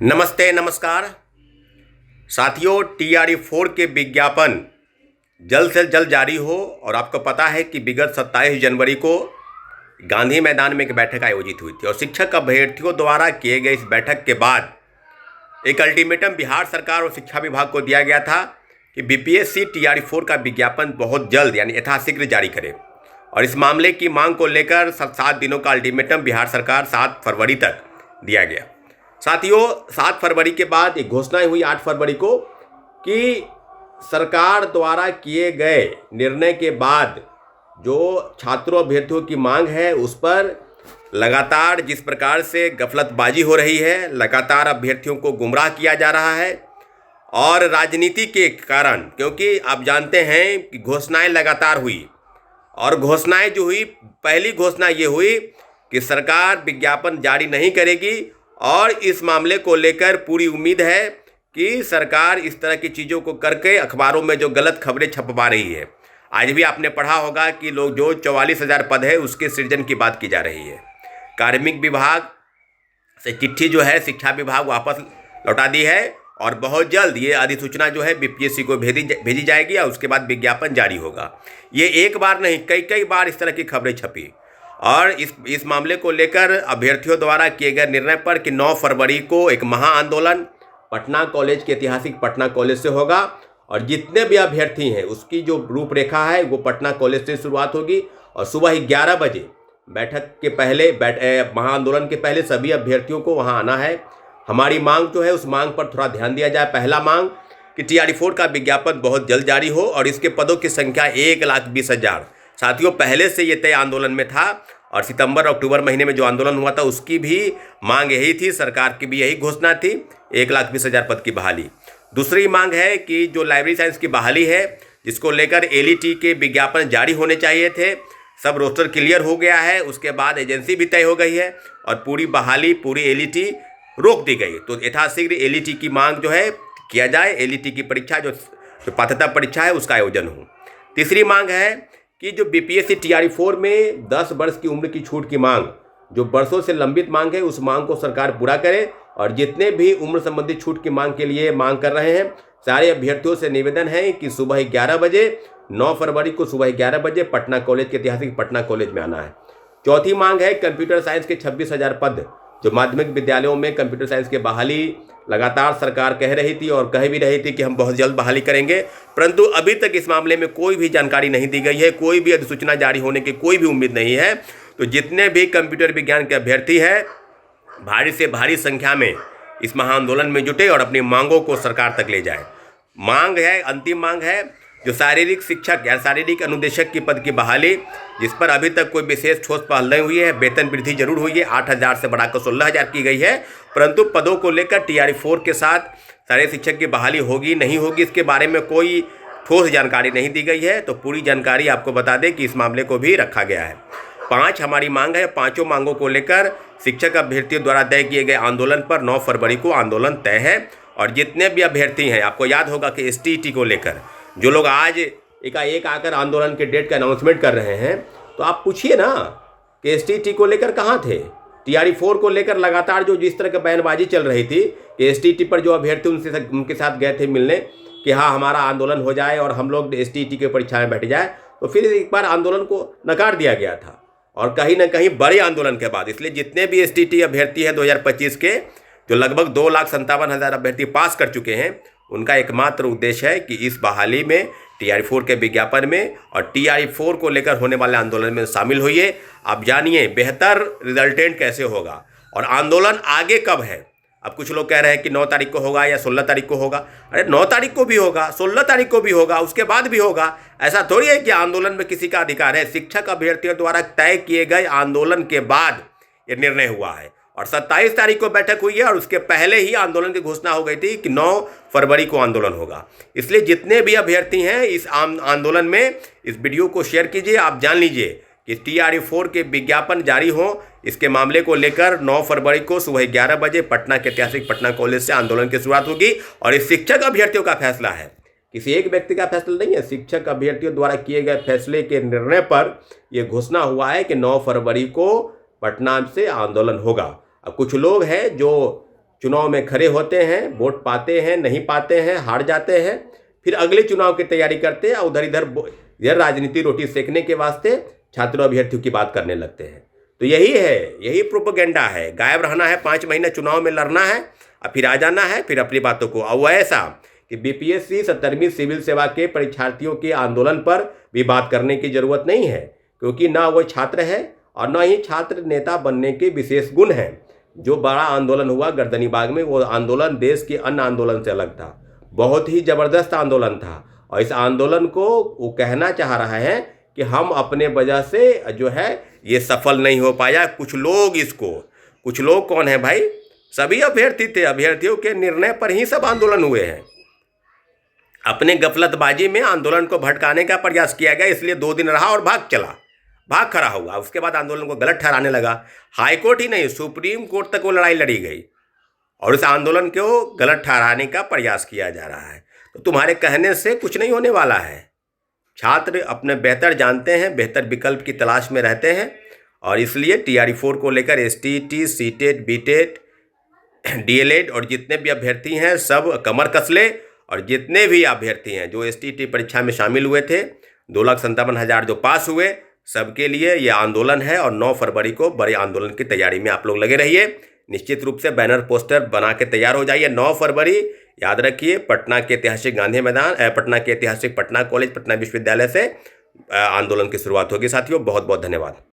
नमस्ते नमस्कार साथियों। TRE 4 के विज्ञापन जल्द से जल्द जारी हो। और आपको पता है कि विगत 27 जनवरी को गांधी मैदान में एक बैठक आयोजित हुई थी और शिक्षक अभ्यर्थियों द्वारा किए गए इस बैठक के बाद एक अल्टीमेटम बिहार सरकार और शिक्षा विभाग को दिया गया था कि BPSC TRE 4 का विज्ञापन बहुत जल्द यानी यथाशीघ्र जारी करे। और इस मामले की मांग को लेकर 7 दिनों का अल्टीमेटम बिहार सरकार 7 फरवरी तक दिया गया। साथियों, 7 फरवरी के बाद एक घोषणा हुई 8 फरवरी को कि सरकार द्वारा किए गए निर्णय के बाद जो छात्रों अभ्यर्थियों की मांग है उस पर लगातार जिस प्रकार से गफलतबाजी हो रही है, लगातार अभ्यर्थियों को गुमराह किया जा रहा है। और राजनीति के कारण, क्योंकि आप जानते हैं कि घोषणाएं लगातार हुई और घोषणाएं जो हुई, पहली घोषणा ये हुई कि सरकार विज्ञापन जारी नहीं करेगी और इस मामले को लेकर पूरी उम्मीद है कि सरकार इस तरह की चीज़ों को करके अखबारों में जो गलत खबरें छपवा रही है। आज भी आपने पढ़ा होगा कि लोग जो 44,000 पद है उसके सृजन की बात की जा रही है। कार्मिक विभाग से चिट्ठी जो है शिक्षा विभाग वापस लौटा दी है और बहुत जल्द ये अधिसूचना जो है BPSC को भेजी जाएगी और उसके बाद विज्ञापन जारी होगा। ये एक बार नहीं, कई बार इस तरह की खबरें छपी। और इस मामले को लेकर अभ्यर्थियों द्वारा किए गए निर्णय पर कि 9 फरवरी को एक महाआंदोलन पटना कॉलेज के ऐतिहासिक पटना कॉलेज से होगा और जितने भी अभ्यर्थी हैं उसकी जो रूपरेखा है वो पटना कॉलेज से शुरुआत होगी। और सुबह 11 बजे बैठक के पहले महाआंदोलन के पहले सभी अभ्यर्थियों को वहाँ आना है। हमारी मांग जो है उस मांग पर थोड़ा ध्यान दिया जाए। पहला मांग कि TRE 4 का विज्ञापन बहुत जल्द जारी हो और इसके पदों की संख्या 1,20,000। साथियों, पहले से ये तय आंदोलन में था और सितंबर अक्टूबर महीने में जो आंदोलन हुआ था उसकी भी मांग यही थी, सरकार की भी यही घोषणा थी, 1,20,000 पद की बहाली। दूसरी मांग है कि जो लाइब्रेरी साइंस की बहाली है जिसको लेकर LET के विज्ञापन जारी होने चाहिए थे, सब रोस्टर क्लियर हो गया है, उसके बाद एजेंसी भी तय हो गई है और पूरी बहाली पूरी LET रोक दी गई। तो यथाशीघ्र LET की मांग जो है किया जाए, LET की परीक्षा जो पात्रता परीक्षा है उसका आयोजन हो। तीसरी मांग है कि जो BPSC TRE 4 में 10 वर्ष की उम्र की छूट की मांग, जो वर्षों से लंबित मांग है, उस मांग को सरकार पूरा करे। और जितने भी उम्र संबंधी छूट की मांग के लिए मांग कर रहे हैं, सारे अभ्यर्थियों से निवेदन है कि सुबह 11 बजे 9 फरवरी को सुबह 11 बजे पटना कॉलेज के ऐतिहासिक पटना कॉलेज में आना है। चौथी मांग है कंप्यूटर साइंस के 26,000 पद, जो माध्यमिक विद्यालयों में कंप्यूटर साइंस की बहाली लगातार सरकार कह रही थी और कह भी रही थी कि हम बहुत जल्द बहाली करेंगे, परंतु अभी तक इस मामले में कोई भी जानकारी नहीं दी गई है, कोई भी अधिसूचना जारी होने की कोई भी उम्मीद नहीं है। तो जितने भी कंप्यूटर विज्ञान के अभ्यर्थी हैं भारी से भारी संख्या में इस महाआंदोलन में जुटे और अपनी मांगों को सरकार तक ले जाए। मांग है, अंतिम मांग है जो शारीरिक शिक्षक या शारीरिक अनुदेशक की पद की बहाली, जिस पर अभी तक कोई विशेष ठोस पहल नहीं हुई है। वेतन वृद्धि जरूर हुई है, 8,000 से बढ़ाकर 16,000 की गई है, परंतु पदों को लेकर TRE 4 के साथ शारीरिक शिक्षक की बहाली होगी नहीं होगी इसके बारे में कोई ठोस जानकारी नहीं दी गई है। तो पूरी जानकारी आपको बता दें कि इस मामले को भी रखा गया है। 5 हमारी मांग है। पाँचों मांगों को लेकर शिक्षक अभ्यर्थियों द्वारा तय किए गए आंदोलन पर 9 फरवरी को आंदोलन तय है। और जितने भी अभ्यर्थी हैं, आपको याद होगा कि STET को लेकर जो लोग आज एकाएक आकर आंदोलन के डेट का अनाउंसमेंट कर रहे हैं, तो आप पूछिए ना कि STET को लेकर कहाँ थे। TRE 4 को लेकर लगातार जो जिस तरह की बयानबाजी चल रही थी कि STET पर जो अभ्यर्थी उनके साथ गए थे मिलने कि हाँ हमारा आंदोलन हो जाए और हम लोग STET की परीक्षा में बैठ जाए, तो फिर एक बार आंदोलन को नकार दिया गया था। और कहीं ना कहीं बड़े आंदोलन के बाद इसलिए जितने भी STET अभ्यर्थी हैं 2025 के, जो लगभग 2,57,000 अभ्यर्थी पास कर चुके हैं, उनका एकमात्र उद्देश्य है कि इस बहाली में TRE 4 के विज्ञापन में और TRE 4 को लेकर होने वाले आंदोलन में शामिल होइए। आप जानिए बेहतर रिजल्टेंट कैसे होगा और आंदोलन आगे कब है। अब कुछ लोग कह रहे हैं कि 9 तारीख को होगा या 16 तारीख को होगा। अरे 9 तारीख को भी होगा, 16 तारीख को भी होगा, उसके बाद भी होगा। ऐसा थोड़ी है कि आंदोलन में किसी का अधिकार है। शिक्षक अभ्यर्थियों द्वारा तय किए गए आंदोलन के बाद ये निर्णय हुआ है और 27 तारीख को बैठक हुई है और उसके पहले ही आंदोलन की घोषणा हो गई थी कि 9 फरवरी को आंदोलन होगा। इसलिए जितने भी अभ्यर्थी हैं इस आंदोलन में इस वीडियो को शेयर कीजिए। आप जान लीजिए कि TRE 4 के विज्ञापन जारी हो, इसके मामले को लेकर 9 फरवरी को सुबह 11 बजे पटना के ऐतिहासिक पटना कॉलेज से आंदोलन की शुरुआत होगी। और इस शिक्षक अभ्यर्थियों का फैसला है, किसी एक व्यक्ति का फैसला नहीं है। शिक्षक अभ्यर्थियों द्वारा किए गए फैसले के निर्णय पर यह घोषणा हुआ है कि 9 फरवरी को पटना से आंदोलन होगा। अब कुछ लोग हैं जो चुनाव में खड़े होते हैं, वोट पाते हैं, नहीं पाते हैं, हार जाते हैं, फिर अगले चुनाव की तैयारी करते हैं और उधर इधर राजनीति रोटी सेकने के वास्ते छात्रों अभ्यर्थियों की बात करने लगते हैं। तो यही है, यही प्रोपेगेंडा है। गायब रहना है, 5 महीने चुनाव में लड़ना है और फिर आ जाना है, फिर अपनी बातों को। और ऐसा कि बीपीएससी 70वीं सिविल सेवा के परीक्षार्थियों के आंदोलन पर भी बात करने की जरूरत नहीं है, क्योंकि ना वो छात्र है और ना ही छात्र नेता बनने के विशेष गुण हैं। जो बड़ा आंदोलन हुआ गर्दनीबाग में, वो आंदोलन देश के अन्य आंदोलन से अलग था, बहुत ही ज़बरदस्त आंदोलन था। और इस आंदोलन को वो कहना चाह रहा है कि हम अपने वजह से जो है ये सफल नहीं हो पाया। कुछ लोग कौन है भाई? सभी अभ्यर्थी थे, अभ्यर्थियों के निर्णय पर ही सब आंदोलन हुए हैं। अपने गफलतबाजी में आंदोलन को भटकाने का प्रयास किया गया, इसलिए 2 दिन रहा और भाग खड़ा हुआ। उसके बाद आंदोलन को गलत ठहराने लगा। हाईकोर्ट ही नहीं, सुप्रीम कोर्ट तक वो लड़ाई लड़ी गई और इस आंदोलन को गलत ठहराने का प्रयास किया जा रहा है। तो तुम्हारे कहने से कुछ नहीं होने वाला है। छात्र अपने बेहतर जानते हैं, बेहतर विकल्प की तलाश में रहते हैं और इसलिए TRE 4 को लेकर STET, CTET, BTET, DLED और जितने भी अभ्यर्थी हैं सब कमर कस ले। और जितने भी अभ्यर्थी हैं जो STET परीक्षा में शामिल हुए थे, 2,57,000 जो पास हुए, सबके लिए ये आंदोलन है। और 9 फरवरी को बड़े आंदोलन की तैयारी में आप लोग लगे रहिए। निश्चित रूप से बैनर पोस्टर बना के तैयार हो जाइए। 9 फरवरी याद रखिए, पटना के ऐतिहासिक गांधी मैदान, पटना के ऐतिहासिक पटना कॉलेज, पटना विश्वविद्यालय से आंदोलन की शुरुआत होगी। साथियों, बहुत बहुत धन्यवाद।